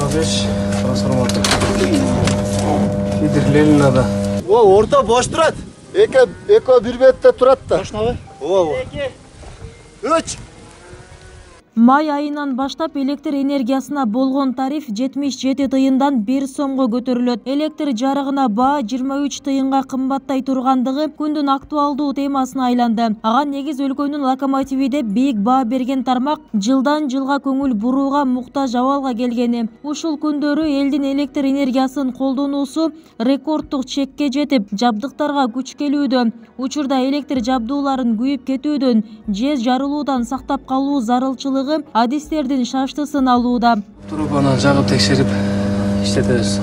25 трансформатор. Фидер Ленинада. Orta boş durat. Eko bir bette turat da. Başına 3. Май айынан баштап электр энергиясына болгон тариф 77 тыйындан 1 сомго көтөрүлөт. Электр жарыгына баа 23 тыйынга кымбаттай тургандыгы күндүн актуалдуу темасына айланды. Ага негиз өлкөнүн локомотивиде бийик баа берген тармак жылдан жылга көңүл бурууга муктаж абалга келгени. Ушул күндөрү элдин электр энергиясын колдонуусу рекорддук чекке жетип, жабдыктарга күч келүүдө, учурда электр жабдууларын күйүп кетүүдөн же жарылуудан сактап калуу зарылчылыгы адистердин шаштысын алууда. Трубаны жагып текшерип иштетебиз.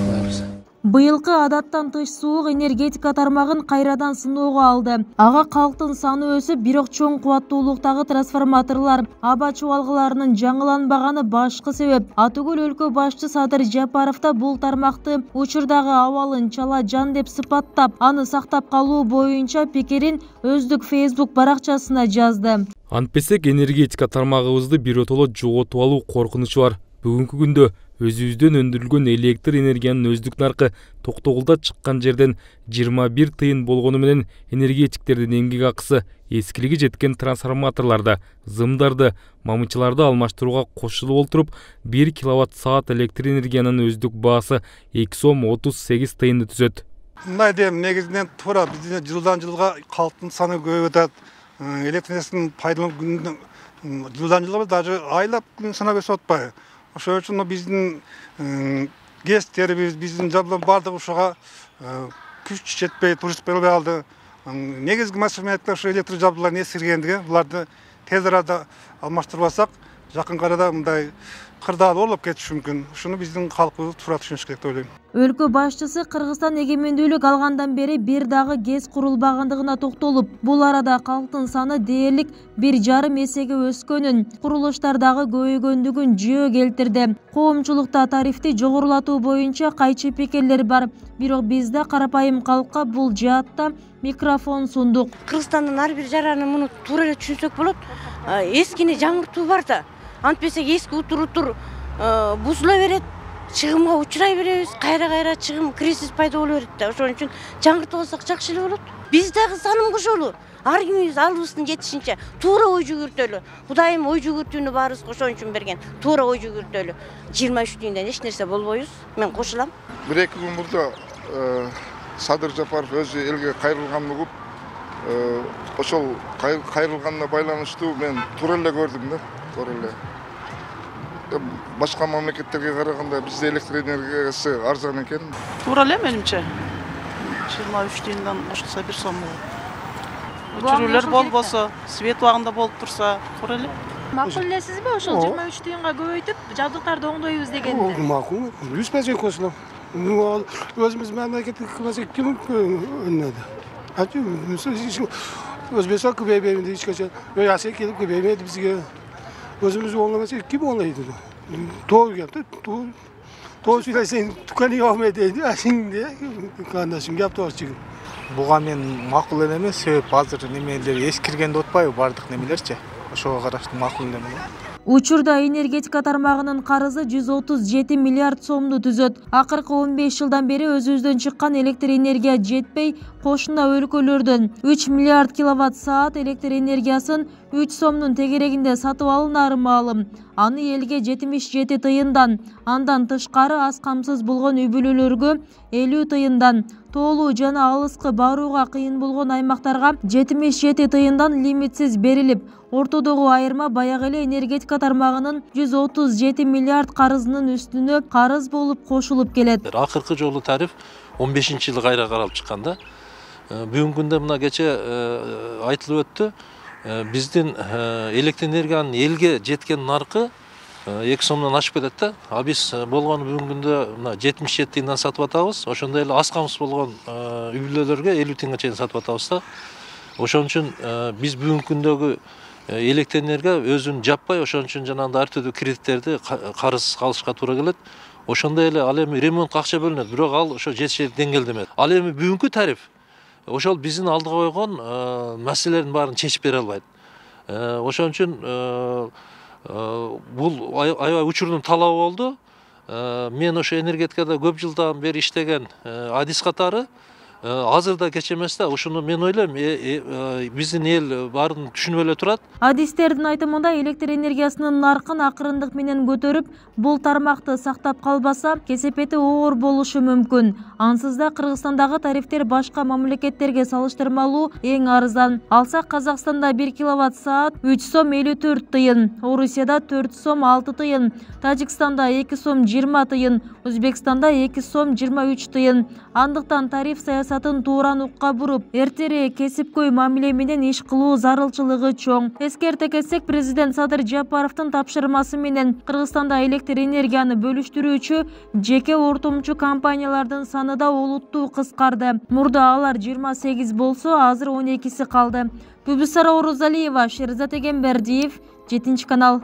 Быйылкы адаттан тыш суук энергетика тармагын кайрадан сыноого алды. Ага калктын саны өсүп, бирок чоң кубаттуулуктагы трансформаторлор аба чубалгыларынын жаңыланбаганы башкы себеп. Атүгүл өлкө башчы Садыр Жапаров да бул тармакты учурдагы абалын чала жан деп сыпаттап, аны сактап калуу боюнча пикирин өздүк Facebook баракчасына жазды. Антпесек энергетика тармагыбызды биротоло жоготуп алуу коркунучу бар. Бүгүнкү күндө өзүбүздөн өндүрүлгөн электр энергиянын өздүк наркы токтогулда чыккан жерден 21 тыйын болгону менен энергетиктердин эмгек акысы эскилиги жеткен трансформаторлорду, зымдарды, мамычыларды алмаштырууга кошулуп олтуруп 1 киловатт-саат электр энергиянын өздүк баасы 2 сом 38 тыйынды түзөт. Мындай дем негизинен туура биздин жылдан жылга калктын саны көбөйүп атат. Электр энергиясын пайдалануу жылдан жылга даже айлап күн санап өсүп атпайбы. Ошол үчүн биздин гестерибиз, биздин жабдуулар бардыгы ушуга күч жетпей, туруп берилбей калды. Негизги маселе ушу электр жабдуулардын эскиргендиги, буларды тез арада алмаштырбасак, жакын арада мындай кырдаал болуп кетиши мүмкүн. Ушуну биздин калкыбыз туура түшүнүш керек деп ойлойм. Өлкө башчысы Кыргызстан эгемендүүлүк алгандан бери бир дагы ГЭС курулбагандыгына токтолуп, бул арада калктын саны дээрлик 1,5 эсеге өскөнүн, курулуштардагы көбөйгөндүгүн жөө келтирди. Коомчулукта тарифти жогорулатуу боюнча кайчы пикирлер бар, бирок бизде карапайым калкка бул жаатта микрофон сундук. Кыргызстандын ар бир жараны муну туура эле түшүнсөк болот. Эскини жаңыртуу бар да. Антпесек эски утур бузула берет, чыгымга учурай беребиз, кайра чыгым кризис пайда боло берет да. Ошон үчүн жаңыртып алсак жакшы эле болот. Биз дагы саным кошолу. Ар кимибиз алыбыздын жетишинче туура ой жүгүртөлү. Кудайым ой жүгүртүүнү баарыбызга ошон үчүн берген. Туура ой жүгүртөлү. 23 тыйындан эч нерсе болбойбуз. Мен кошулам. 1-2 күн мурда Садыр Жапаров өзү элге кайрылганын угуп, ошол кайрылганына байланыштуу мен туура эле көрдүм да. Туура эле. Башка мамлекеттерге караганда бизде электр энергиясы арзан экен. Туура эле менимче. 23 тыйындан кошулса 1 сом болот. Өчүрүүлөр болбосо, свет убагында болуп турса, туура эле. Макул элесизби ошол 23 тыйынга көбөйтүп, жабдыктарды оңдойбуз дегенди? Макул. 100% кошулам. Өзүбүз мамлекеттик кызмат ким өнөдү. Өзбекстан көбөйбөйдү эч качан. Россия келип көбөйбөйдү бизге. Өзümüz oğlamasa kim olaydı? Doğru yaptı. Doğru söylesen tukanı yağmaydı. Şimdi kardeşim yaptı o çıkın. Буга мен макул эле эмес, себеп азыр немелер эскиргенди отпайбы, бардык немелерчи. Ошого караштуу макул эле эмес. Учурда энергетика тармагынын карызы 137 миллиард сомду түзөт. Акыркы 15 жылдан бери өзүбүздөн чыккан электр энергия жетпей, кошуна өлкөлөрдөн 3 миллиард киловатт-саат электр энергиясын 3 сомдун тегерегинде сатып алынары маалым. Аны элге 77 тыйындан, андан тышкары аз камсыз болгон үй-бүлөлөргө 50 тыйындан, тоолуу жана алыскы барууга кыйын болгон аймактарга 77 тыйындан лимитсиз берилип, ортодогу айырма баягы эле энергетика тармагынын 137 миллиард карызынын үстүнө карыз болуп кошулуп келет. Акыркы жолу тариф 15-жылы кайра каралып чыкканда, бүгүнкү күндө мына кече айтылып өттү. Биздин электр энергиянын элге жеткен наркы 2 сомдон ашып кетет да. А биз болгону бүгүнкү күндө мына 77 тыйындан сатып атабыз. Ошондой эле аз камсыз болгон үй-бүлөлөргө 50 тыйынга чейин сатып атабыз да. Ошон үчүн биз бүгүнкү күндөгү электр энергия өзүн жаппай, ошон үчүн жанагындай ар түрдүү кредиттерди карыз алышка туура келет. Ошондой эле ал эми ремонтко акча бөлүнөт, бирок ал ошо жетишер деңгээлде эмес. Ал эми бүгүнкү тариф ошол биздин алдыга койгон маселелердин баарын чечип бере албайт. Ошон үчүн бул аябай учурдун талабы болду. мен ошо энергетикада көп жылдан бери иштеген адис катары азырда кеч эмес да. Ушуну мен ойлойм, биздин эл баарын түшүнүп эле турат. Адистердин айтымында электр энергиясынын наркын акырындык менен көтөрүп, бул тармакты сактап калбаса, кесепети оор болушу мүмкүн. Ансыз да Кыргызстандагы тарифтер башка мамлекеттерге салыштырмалуу эң арзан. Алсак Казакстанда 1 киловатт-саат 3 сом 54 тыйын, Орусияда 4 сом 6 тыйын, Тажикстанда 2 сом 20 тыйын, Өзбекстанда 2 сом 23 тыйын. Андыктан тариф саясатын тууран укка буруп, эртерээк кесипкөй мамиле менен иш кылуу зарылчылыгы чоң. Эскерте кетсек, президент Садыр Жапаровдун тапшырмасы менен Кыргызстанда электр энергияны бөлүштүрүүчү жеке ортомчу компаниялардын саны да олуттуу кыскарды. Мурда алар 28 болсо, азыр 12си калды. Бүбүсара Орузалиева, Шерзат Эгембердиев, 7 канал.